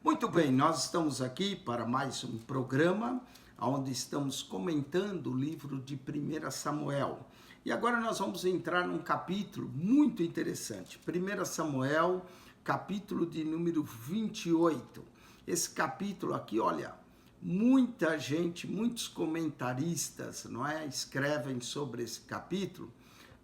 Muito bem, nós estamos aqui para mais um programa onde estamos comentando o livro de 1 Samuel. E agora nós vamos entrar num capítulo muito interessante. 1 Samuel, capítulo de número 28. Esse capítulo aqui, olha, muita gente, muitos comentaristas, não é, escrevem sobre esse capítulo,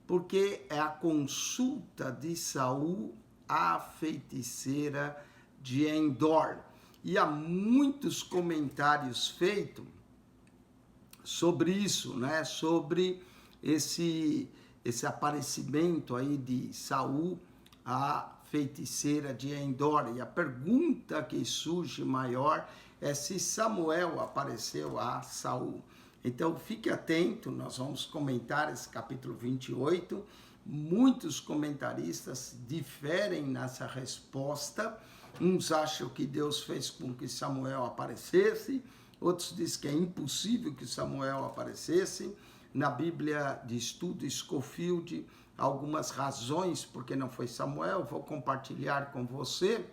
porque é a consulta de Saul à feiticeira de Endor. E há muitos comentários feitos sobre isso, né? Sobre esse aparecimento aí de Saul à feiticeira de Endor. E a pergunta que surge maior é se Samuel apareceu a Saul. Então fique atento, nós vamos comentar esse capítulo 28. Muitos comentaristas diferem nessa resposta. Uns acham que Deus fez com que Samuel aparecesse, outros dizem que é impossível que Samuel aparecesse. Na Bíblia de Estudo Scofield, algumas razões porque não foi Samuel, vou compartilhar com você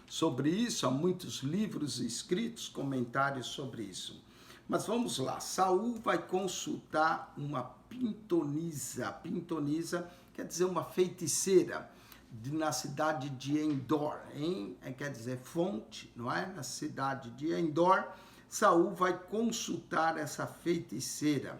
sobre isso. Há muitos livros escritos, comentários sobre isso. Mas vamos lá, Saul vai consultar uma pitonisa. Pitonisa quer dizer uma feiticeira na cidade de Endor, quer dizer fonte, não é? Na cidade de Endor, Saul vai consultar essa feiticeira.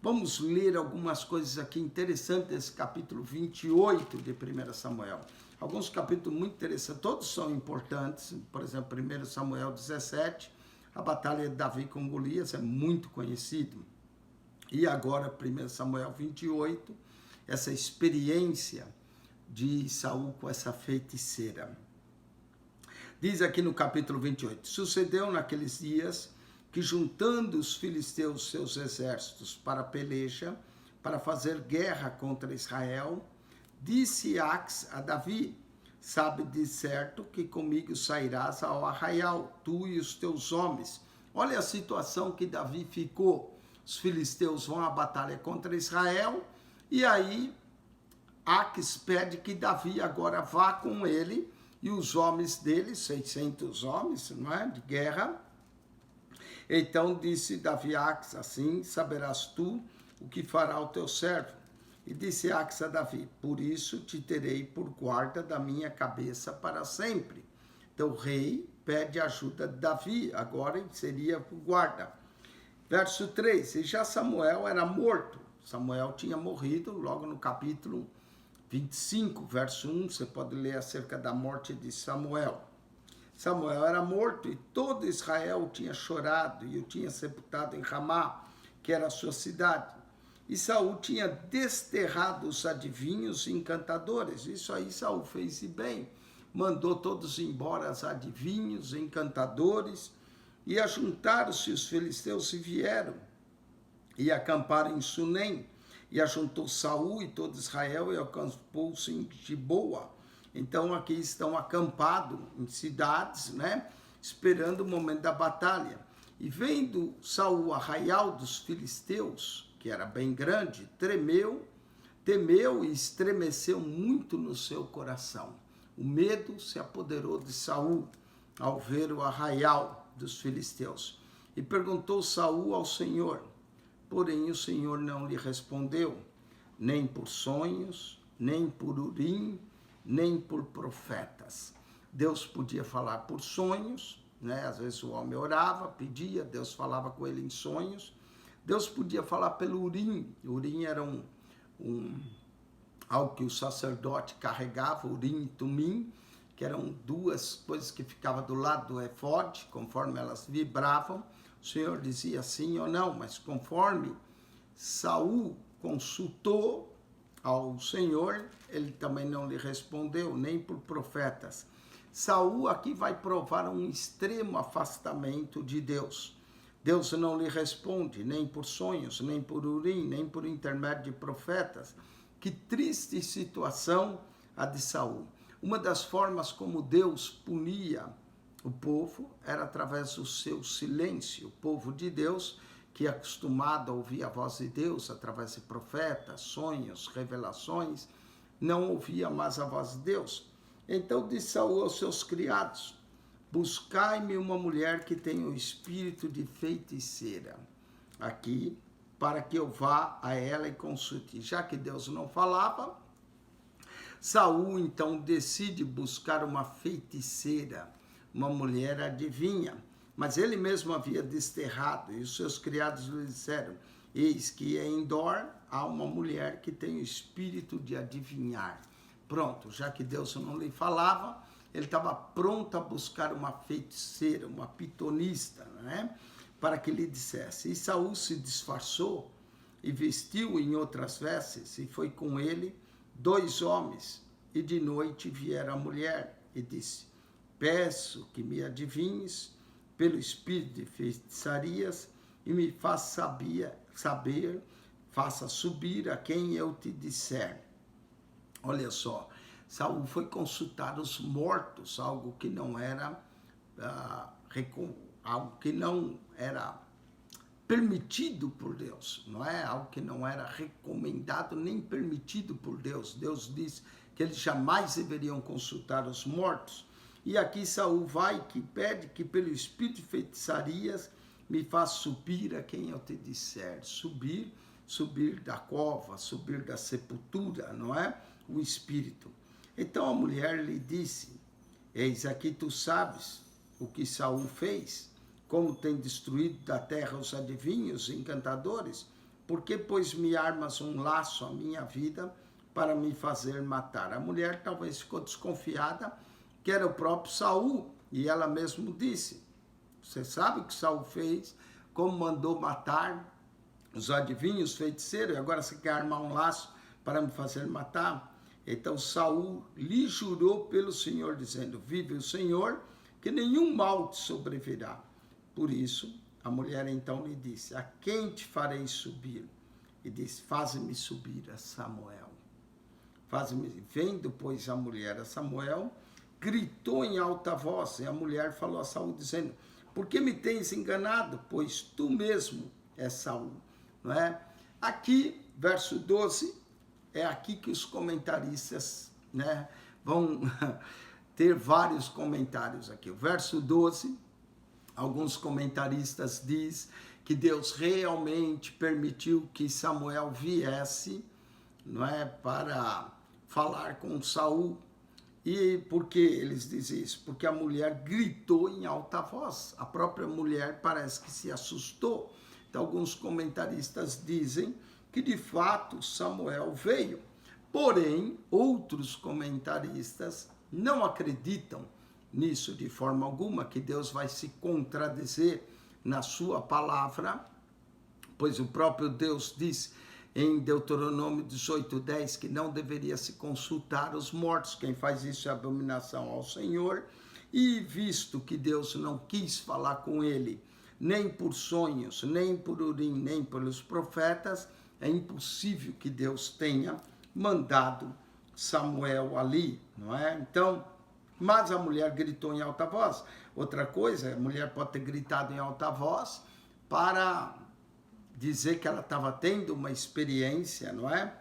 Vamos ler algumas coisas aqui interessantes desse capítulo 28 de 1 Samuel. Alguns capítulos muito interessantes, todos são importantes. Por exemplo, 1 Samuel 17, a batalha de Davi com Golias é muito conhecido. E agora 1 Samuel 28, essa experiência de Saul com essa feiticeira. Diz aqui no capítulo 28, sucedeu naqueles dias que, juntando os filisteus seus exércitos para a peleja, para fazer guerra contra Israel, disse Ax a Davi, sabe de certo que comigo sairás ao arraial, tu e os teus homens. Olha a situação que Davi ficou. Os filisteus vão à batalha contra Israel, e aí Ax pede que Davi agora vá com ele e os homens dele, 600 homens, não é, de guerra. Então disse Davi a Ax assim, saberás tu o que fará o teu servo. E disse Ax a Davi, por isso te terei por guarda da minha cabeça para sempre. Então o rei pede ajuda de Davi, agora seria por guarda. Verso 3, e já Samuel era morto. Samuel tinha morrido logo no capítulo 25, verso 1, você pode ler acerca da morte de Samuel. Samuel era morto e todo Israel tinha chorado e o tinha sepultado em Ramá, que era a sua cidade. E Saul tinha desterrado os adivinhos e encantadores. Isso aí Saul fez bem. Mandou todos embora os adivinhos, encantadores, e ajuntaram-se os filisteus e vieram e acamparam em Sunem. E ajuntou Saul e todo Israel e acampou-se em Giboa. Então aqui estão acampados em cidades, né? Esperando o momento da batalha. E vendo Saul o arraial dos filisteus, que era bem grande, temeu e estremeceu muito no seu coração. O medo se apoderou de Saul ao ver o arraial dos filisteus. E perguntou Saul ao Senhor. Porém, o Senhor não lhe respondeu, nem por sonhos, nem por Urim, nem por profetas. Deus podia falar por sonhos, né? Às vezes o homem orava, pedia, Deus falava com ele em sonhos. Deus podia falar pelo Urim. Urim era algo que o sacerdote carregava, Urim e Tumim, que eram duas coisas que ficavam do lado do efode, conforme elas vibravam. O Senhor dizia sim ou não, mas conforme Saul consultou ao Senhor, ele também não lhe respondeu, nem por profetas. Saul aqui vai provar um extremo afastamento de Deus. Deus não lhe responde, nem por sonhos, nem por Urim, nem por intermédio de profetas. Que triste situação a de Saul. Uma das formas como Deus punia o povo era através do seu silêncio. O povo de Deus, que é acostumado a ouvir a voz de Deus através de profetas, sonhos, revelações, não ouvia mais a voz de Deus. Então disse Saul aos seus criados: buscai-me uma mulher que tenha o espírito de feiticeira aqui, para que eu vá a ela e consulte. Já que Deus não falava, Saul então decide buscar uma feiticeira, uma mulher adivinha. Mas ele mesmo havia desterrado, e os seus criados lhe disseram: eis que em Endor há uma mulher que tem o espírito de adivinhar. Pronto, já que Deus não lhe falava, ele estava pronto a buscar uma feiticeira, uma pitonista, né? Para que lhe dissesse. E Saul se disfarçou e vestiu em outras vestes, e foi com ele 2 homens. E de noite viera a mulher e disse: peço que me adivinhes pelo espírito de feitiçarias e me faça saber, faça subir a quem eu te disser. Olha só, Saul foi consultar os mortos, algo que não era permitido por Deus, não é? Algo que não era recomendado nem permitido por Deus. Deus diz que eles jamais deveriam consultar os mortos. E aqui Saul vai que pede que pelo espírito de feitiçarias me faça subir a quem eu te disser. Subir da cova, subir da sepultura, não é? O espírito. Então a mulher lhe disse: eis aqui tu sabes o que Saul fez, como tem destruído da terra os adivinhos, encantadores, por que pois me armas um laço à minha vida para me fazer matar? A mulher talvez ficou desconfiada que era o próprio Saul, e ela mesmo disse: você sabe o que Saul fez, como mandou matar os adivinhos, feiticeiros, e agora você quer armar um laço para me fazer matar? Então Saul lhe jurou pelo Senhor, dizendo: vive o Senhor, que nenhum mal te sobrevirá. Por isso, a mulher então lhe disse: a quem te farei subir? E disse: faze-me subir a Samuel. Vendo, pois, a mulher a Samuel, gritou em alta voz, e a mulher falou a Saul, dizendo: por que me tens enganado? Pois tu mesmo és Saul. Não é? Aqui, verso 12, é aqui que os comentaristas, né, vão ter vários comentários aqui. O verso 12, alguns comentaristas dizem que Deus realmente permitiu que Samuel viesse, não é, para falar com Saul. E por que eles dizem isso? Porque a mulher gritou em alta voz. A própria mulher parece que se assustou. Então, alguns comentaristas dizem que de fato Samuel veio. Porém, outros comentaristas não acreditam nisso de forma alguma, que Deus vai se contradizer na sua palavra, pois o próprio Deus diz em Deuteronômio 18:10 que não deveria se consultar os mortos, quem faz isso é abominação ao Senhor, e visto que Deus não quis falar com ele, nem por sonhos, nem por Urim, nem pelos profetas, é impossível que Deus tenha mandado Samuel ali, não é? Então, mas a mulher gritou em alta voz. Outra coisa, a mulher pode ter gritado em alta voz para dizer que ela estava tendo uma experiência, não é?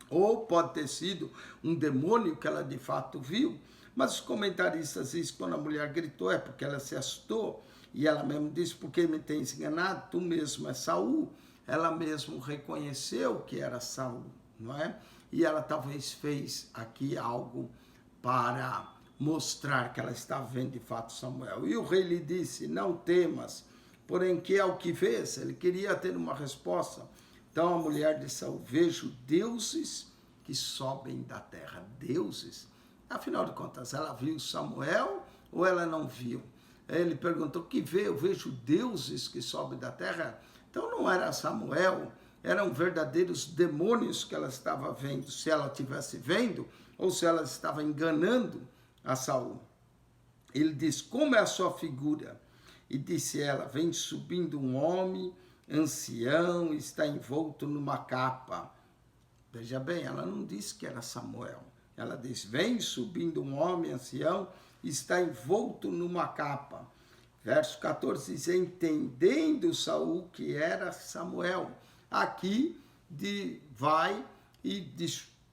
Ou pode ter sido um demônio que ela de fato viu. Mas os comentaristas dizem que quando a mulher gritou é porque ela se assustou. E ela mesmo disse: por que me tens enganado? Tu mesmo é Saul. Ela mesmo reconheceu que era Saul, não é? E ela talvez fez aqui algo para mostrar que ela estava vendo de fato Samuel. E o rei lhe disse: não temas, porém que é o que vês? Ele queria ter uma resposta. Então a mulher de Saul: vejo deuses que sobem da terra. Deuses? Afinal de contas, ela viu Samuel ou ela não viu? Ele perguntou: o que vê? Eu vejo deuses que sobem da terra. Então não era Samuel, eram verdadeiros demônios que ela estava vendo, se ela estivesse vendo, ou se ela estava enganando a Saul. Ele diz: como é a sua figura? E disse ela: vem subindo um homem ancião, está envolto numa capa. Veja bem, ela não disse que era Samuel. Ela diz: vem subindo um homem ancião, está envolto numa capa. Verso 14 diz: entendendo Saul que era Samuel. Aqui vai e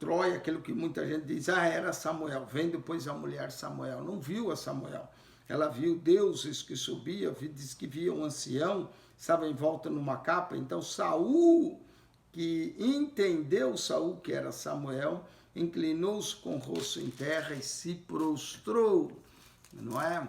Troia, aquilo que muita gente diz, era Samuel, vem depois a mulher Samuel. Não viu a Samuel, ela viu deuses que subiam, diz que via um ancião, estava em volta numa capa. Então Saul, que entendeu Saul que era Samuel, inclinou-se com o rosto em terra e se prostrou, não é?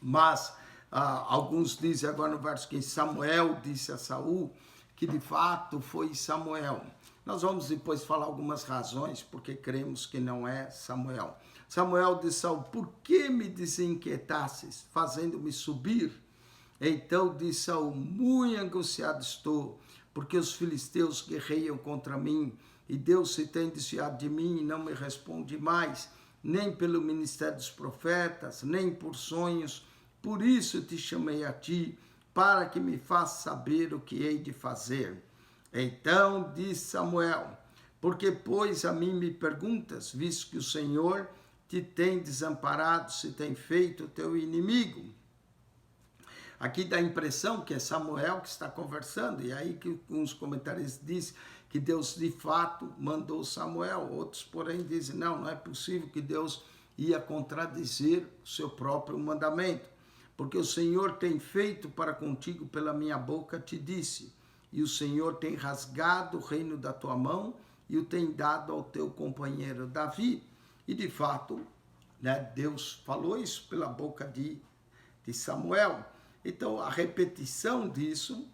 Mas alguns dizem agora no verso 15, Samuel disse a Saul que de fato foi Samuel. Nós vamos depois falar algumas razões porque cremos que não é Samuel. Samuel disse a Saul, por que me desinquietasses, fazendo-me subir? Então disse Saul, muito angustiado estou, porque os filisteus guerreiam contra mim, e Deus se tem desviado de mim e não me responde mais, nem pelo ministério dos profetas, nem por sonhos. Por isso te chamei a ti, para que me faças saber o que hei de fazer. Então disse Samuel, porque pois a mim me perguntas, visto que o Senhor te tem desamparado, se tem feito o teu inimigo? Aqui dá a impressão que é Samuel que está conversando, e aí que uns comentaristas dizem que Deus de fato mandou Samuel. Outros, porém, dizem, não é possível que Deus ia contradizer o seu próprio mandamento. Porque o Senhor tem feito para contigo pela minha boca, te disse, e o Senhor tem rasgado o reino da tua mão e o tem dado ao teu companheiro Davi. E de fato, Deus falou isso pela boca de Samuel. Então, a repetição disso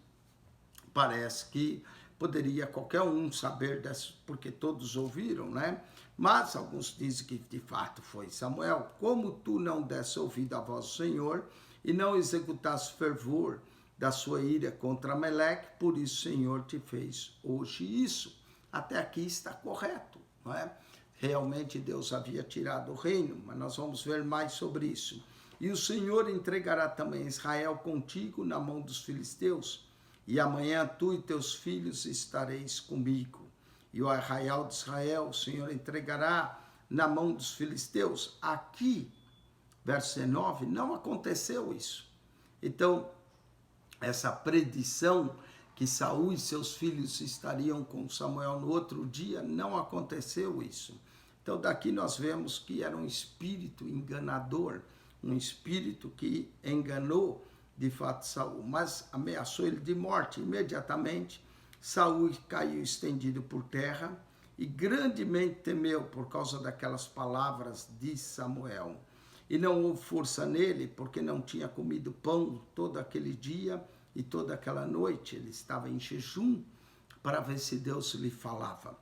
parece que poderia qualquer um saber, porque todos ouviram, né? Mas alguns dizem que de fato foi Samuel. Como tu não desse ouvido à voz do Senhor e não executasse fervor da sua ira contra Amaleque, por isso o Senhor te fez hoje isso. Até aqui está correto, não é? Realmente Deus havia tirado o reino, mas nós vamos ver mais sobre isso. E o Senhor entregará também Israel contigo na mão dos filisteus, e amanhã tu e teus filhos estareis comigo. E o arraial de Israel o Senhor entregará na mão dos filisteus. Aqui, verso 9, não aconteceu isso. Então, essa predição que Saul e seus filhos estariam com Samuel no outro dia, não aconteceu isso. Então, daqui nós vemos que era um espírito enganador, um espírito que enganou de fato Saul, mas ameaçou ele de morte. Imediatamente, Saul caiu estendido por terra e grandemente temeu por causa daquelas palavras de Samuel. E não houve força nele, porque não tinha comido pão todo aquele dia e toda aquela noite. Ele estava em jejum para ver se Deus lhe falava.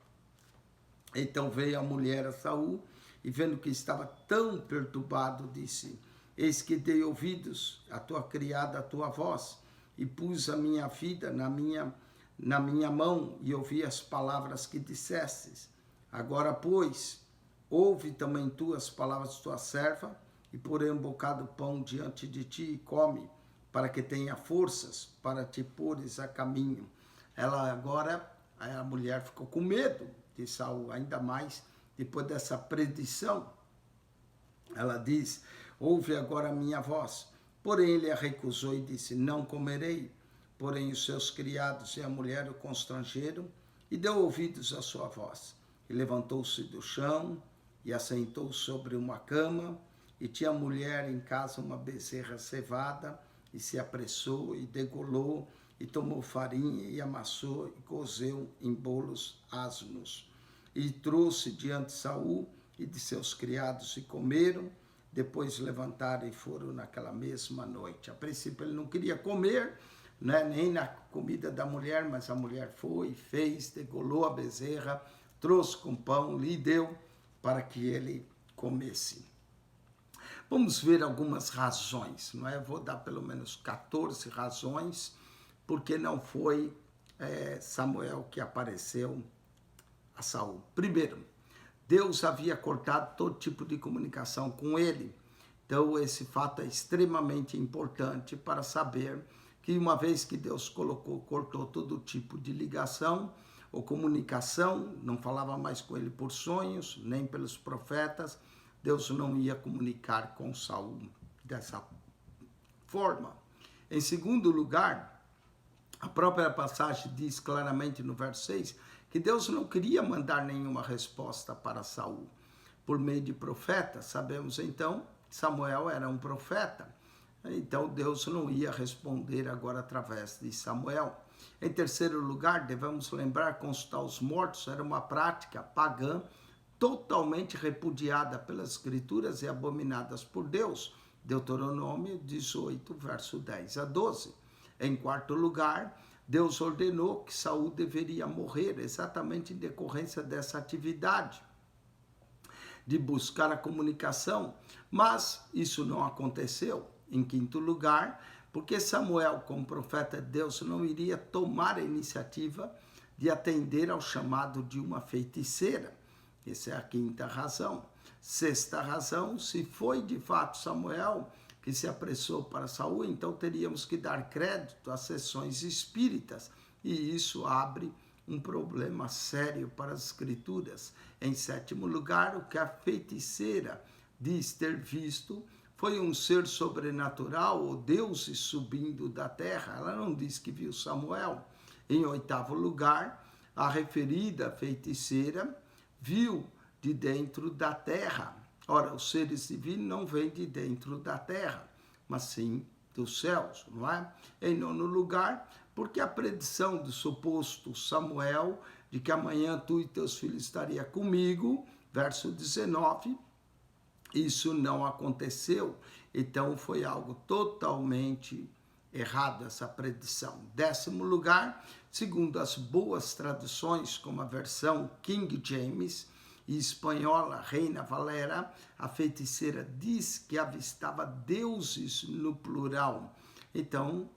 Então veio a mulher a Saul e, vendo que estava tão perturbado, disse, eis que dei ouvidos à tua criada, à tua voz, e pus a minha vida na minha mão e ouvi as palavras que dissestes. Agora, pois, ouve também tu as palavras de tua serva, e porei um bocado de pão diante de ti e come, para que tenha forças para te pôres a caminho. Ela agora, a mulher ficou com medo de Saul, ainda mais depois dessa predição. Ela diz, ouve agora a minha voz. Porém ele a recusou e disse, não comerei. Porém os seus criados e a mulher o constrangeram e deu ouvidos à sua voz. E levantou-se do chão e assentou sobre uma cama, e tinha a mulher em casa uma bezerra cevada, e se apressou e degolou, e tomou farinha e amassou e cozeu em bolos asmos. E trouxe diante de Saul e de seus criados e comeram, depois levantaram e foram naquela mesma noite. A princípio ele não queria comer, né, nem na comida da mulher, mas a mulher foi, fez, degolou a bezerra, trouxe com pão, lhe deu para que ele comesse. Vamos ver algumas razões, não é? Vou dar pelo menos 14 razões, porque não foi Samuel que apareceu a Saul. Primeiro, Deus havia cortado todo tipo de comunicação com ele. Então, esse fato é extremamente importante para saber que uma vez que Deus cortou todo tipo de ligação ou comunicação, não falava mais com ele por sonhos, nem pelos profetas, Deus não ia comunicar com Saul dessa forma. Em segundo lugar, a própria passagem diz claramente no verso 6 que Deus não queria mandar nenhuma resposta para Saul por meio de profeta. Sabemos então que Samuel era um profeta, então Deus não ia responder agora através de Samuel. Em terceiro lugar, devemos lembrar que consultar os mortos era uma prática pagã totalmente repudiada pelas Escrituras e abominadas por Deus. Deuteronômio 18, verso 10 a 12. Em quarto lugar, Deus ordenou que Saul deveria morrer exatamente em decorrência dessa atividade de buscar a comunicação, mas isso não aconteceu. Em quinto lugar, porque Samuel, como profeta de Deus, não iria tomar a iniciativa de atender ao chamado de uma feiticeira. Essa é a quinta razão. Sexta razão, se foi de fato Samuel que se apressou para Saul, então teríamos que dar crédito às sessões espíritas, e isso abre um problema sério para as Escrituras. Em sétimo lugar, o que a feiticeira diz ter visto foi um ser sobrenatural ou deuses subindo da terra. Ela não diz que viu Samuel. Em oitavo lugar, a referida feiticeira viu de dentro da terra. Ora, os seres divinos não vêm de dentro da terra, mas sim dos céus, não é? Em nono lugar, porque a predição do suposto Samuel, de que amanhã tu e teus filhos estariam comigo, verso 19, isso não aconteceu. Então foi algo totalmente errado essa predição. Décimo lugar, segundo as boas traduções, como a versão King James e espanhola Reina Valera, a feiticeira diz que avistava deuses no plural. Então,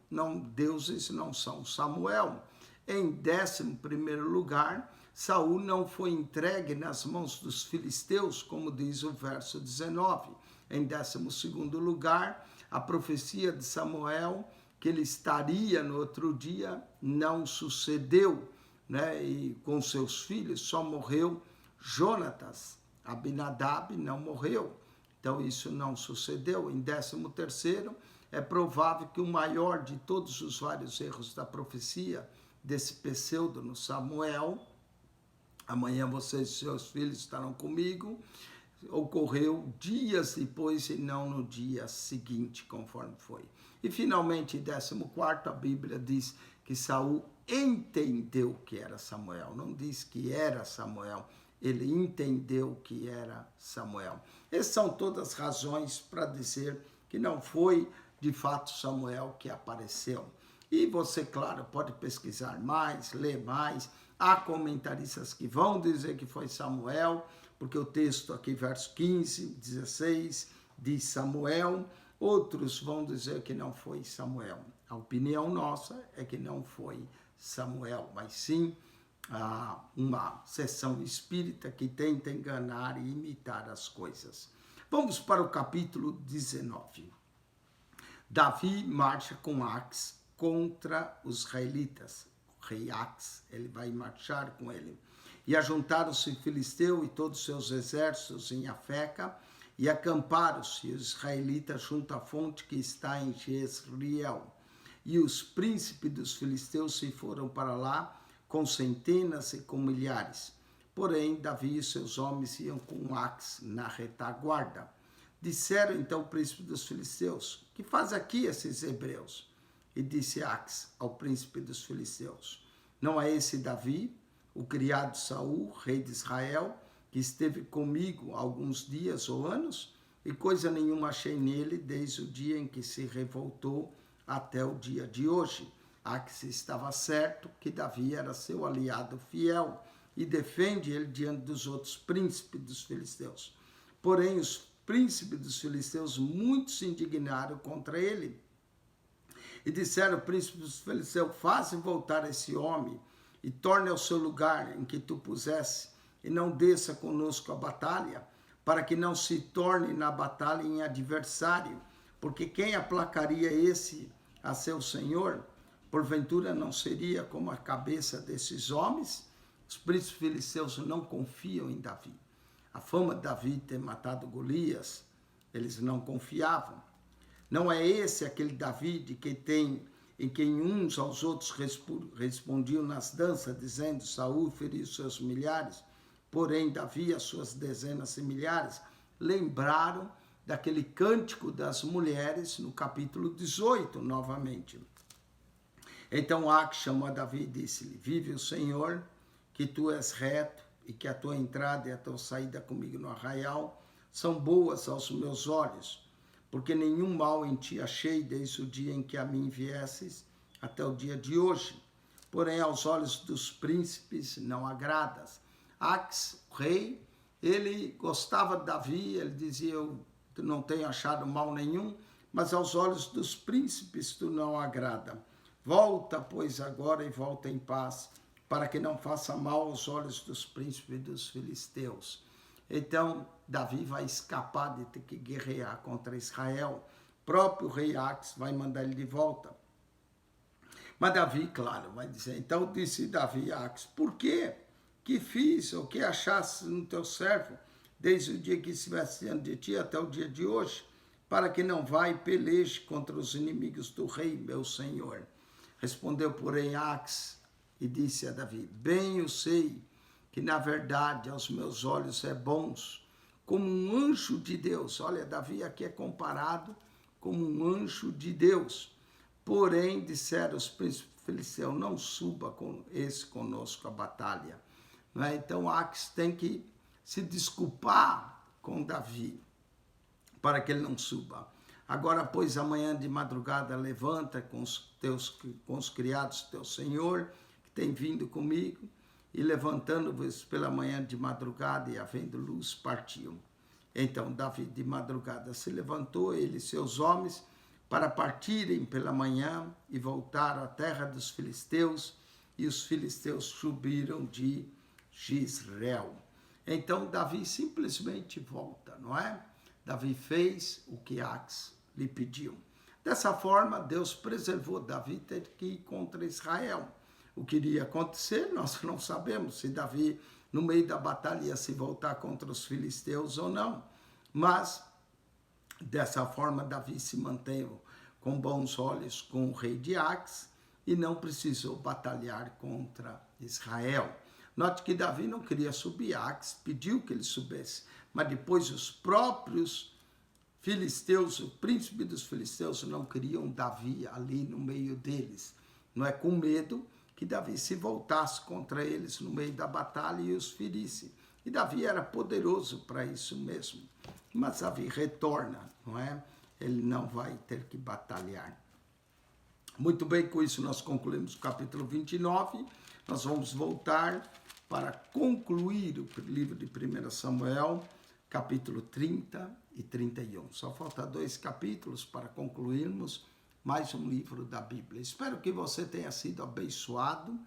deuses não são Samuel. Em 11º lugar, Saul não foi entregue nas mãos dos filisteus, como diz o verso 19. Em 12º lugar, a profecia de Samuel, que ele estaria no outro dia, não sucedeu, né? E com seus filhos só morreu Jonatas. Abinadab não morreu, então isso não sucedeu. Em 13º, é provável que o maior de todos os vários erros da profecia desse pseudo Samuel, amanhã vocês e seus filhos estarão comigo, ocorreu dias depois e não no dia seguinte, conforme foi. E finalmente, em 14º, a Bíblia diz que Saul entendeu que era Samuel, não diz que era Samuel, ele entendeu que era Samuel. Essas são todas as razões para dizer que não foi de fato Samuel que apareceu. E você, claro, pode pesquisar mais, ler mais. Há comentaristas que vão dizer que foi Samuel, porque o texto aqui, verso 15, 16, diz Samuel. Outros vão dizer que não foi Samuel. A opinião nossa é que não foi Samuel, mas sim uma seção espírita que tenta enganar e imitar as coisas. Vamos para o capítulo 19. Davi marcha com Ax contra os israelitas. O rei Ax, ele vai marchar com ele. E ajuntaram-se Filisteu e todos os seus exércitos em Afeca, e acamparam-se os israelitas junto à fonte que está em Jezreel. E os príncipes dos filisteus se foram para lá, com centenas e com milhares. Porém, Davi e seus homens iam com Ax na retaguarda. Disseram então o príncipe dos filisteus: que faz aqui esses hebreus? E disse Ax ao príncipe dos filisteus: não é esse Davi, o criado Saul, rei de Israel, que esteve comigo alguns dias ou anos? E coisa nenhuma achei nele desde o dia em que se revoltou até o dia de hoje. Ax estava certo que Davi era seu aliado fiel e defende ele diante dos outros príncipes dos filisteus. Porém, os príncipes dos filisteus muito se indignaram contra ele e disseram ao príncipe dos filisteus: faze voltar esse homem e torne ao seu lugar em que tu pusesse, e não desça conosco a batalha, para que não se torne na batalha em adversário, porque quem aplacaria esse a seu senhor? Porventura não seria como a cabeça desses homens? Os príncipes filisteus não confiam em Davi. A fama de Davi ter matado Golias, eles não confiavam. Não é esse aquele Davi de quem tem em quem uns aos outros respondiam nas danças, dizendo: Saul feriu seus milhares, porém Davi as suas dezenas e milhares, lembraram daquele cântico das mulheres no capítulo 18, novamente. Então Ax chamou a Davi e disse-lhe: Vive o Senhor, que tu és reto, e que a tua entrada e a tua saída comigo no arraial são boas aos meus olhos, porque nenhum mal em ti achei desde o dia em que a mim viesses até o dia de hoje. Porém, aos olhos dos príncipes não agradas. Ax, o rei, ele gostava de Davi, ele dizia: eu não tenho achado mal nenhum, mas aos olhos dos príncipes tu não agrada. Volta, pois, agora e volta em paz, para que não faça mal aos olhos dos príncipes e dos filisteus. Então, Davi vai escapar de ter que guerrear contra Israel. O próprio rei Ax vai mandar ele de volta. Mas Davi, claro, vai dizer: então disse Davi a Ax: por quê? Que fiz, ou que achaste no teu servo, desde o dia que estivesse diante de ti até o dia de hoje, para que não vá e peleje contra os inimigos do rei, meu senhor? Respondeu, porém, Ax e disse a Davi: bem eu sei que na verdade aos meus olhos é bons, como um anjo de Deus. Olha, Davi aqui é comparado como um anjo de Deus. Porém, disseram os príncipes filisteus: não suba com esse conosco a batalha. Não é? Então Ax tem que se desculpar com Davi, para que ele não suba. Agora, pois, amanhã de madrugada, levanta com os criados do teu senhor, que tem vindo comigo, e levantando-vos pela manhã de madrugada e havendo luz, partiam. Então Davi de madrugada se levantou, ele e seus homens, para partirem pela manhã e voltaram à terra dos filisteus, e os filisteus subiram de Jezreel. Então Davi simplesmente volta, não é? Davi fez o que Ax lhe pediu. Dessa forma, Deus preservou Davi ter que ir contra Israel. O que iria acontecer, nós não sabemos, se Davi, no meio da batalha, ia se voltar contra os filisteus ou não. Mas, dessa forma, Davi se manteve com bons olhos com o rei de Ax e não precisou batalhar contra Israel. Note que Davi não queria subir, Ax pediu que ele subisse, mas depois os próprios filisteus, o príncipe dos filisteus, não queriam Davi ali no meio deles. Não é com medo que Davi se voltasse contra eles no meio da batalha e os ferisse. E Davi era poderoso para isso mesmo. Mas Davi retorna, não é? Ele não vai ter que batalhar. Muito bem, com isso nós concluímos o capítulo 29. Nós vamos voltar para concluir o livro de 1 Samuel, capítulo 30 e 31. Só falta 2 capítulos para concluirmos mais um livro da Bíblia. Espero que você tenha sido abençoado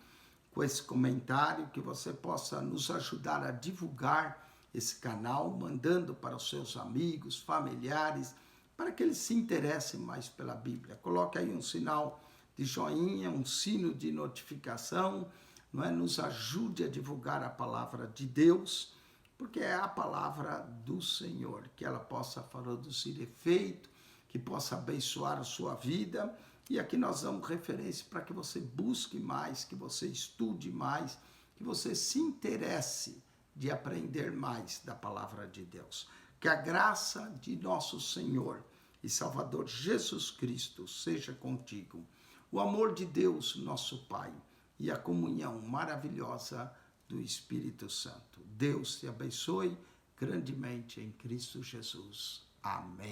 com esse comentário, que você possa nos ajudar a divulgar esse canal, mandando para os seus amigos, familiares, para que eles se interessem mais pela Bíblia. Coloque aí um sinal de joinha, um sino de notificação, não é? Nos ajude a divulgar a palavra de Deus, porque é a palavra do Senhor, que ela possa produzir efeito, que possa abençoar a sua vida. E aqui nós damos referência para que você busque mais, que você estude mais, que você se interesse de aprender mais da palavra de Deus. Que a graça de nosso Senhor e Salvador Jesus Cristo seja contigo. O amor de Deus, nosso Pai, e a comunhão maravilhosa do Espírito Santo. Deus te abençoe grandemente em Cristo Jesus. Amém.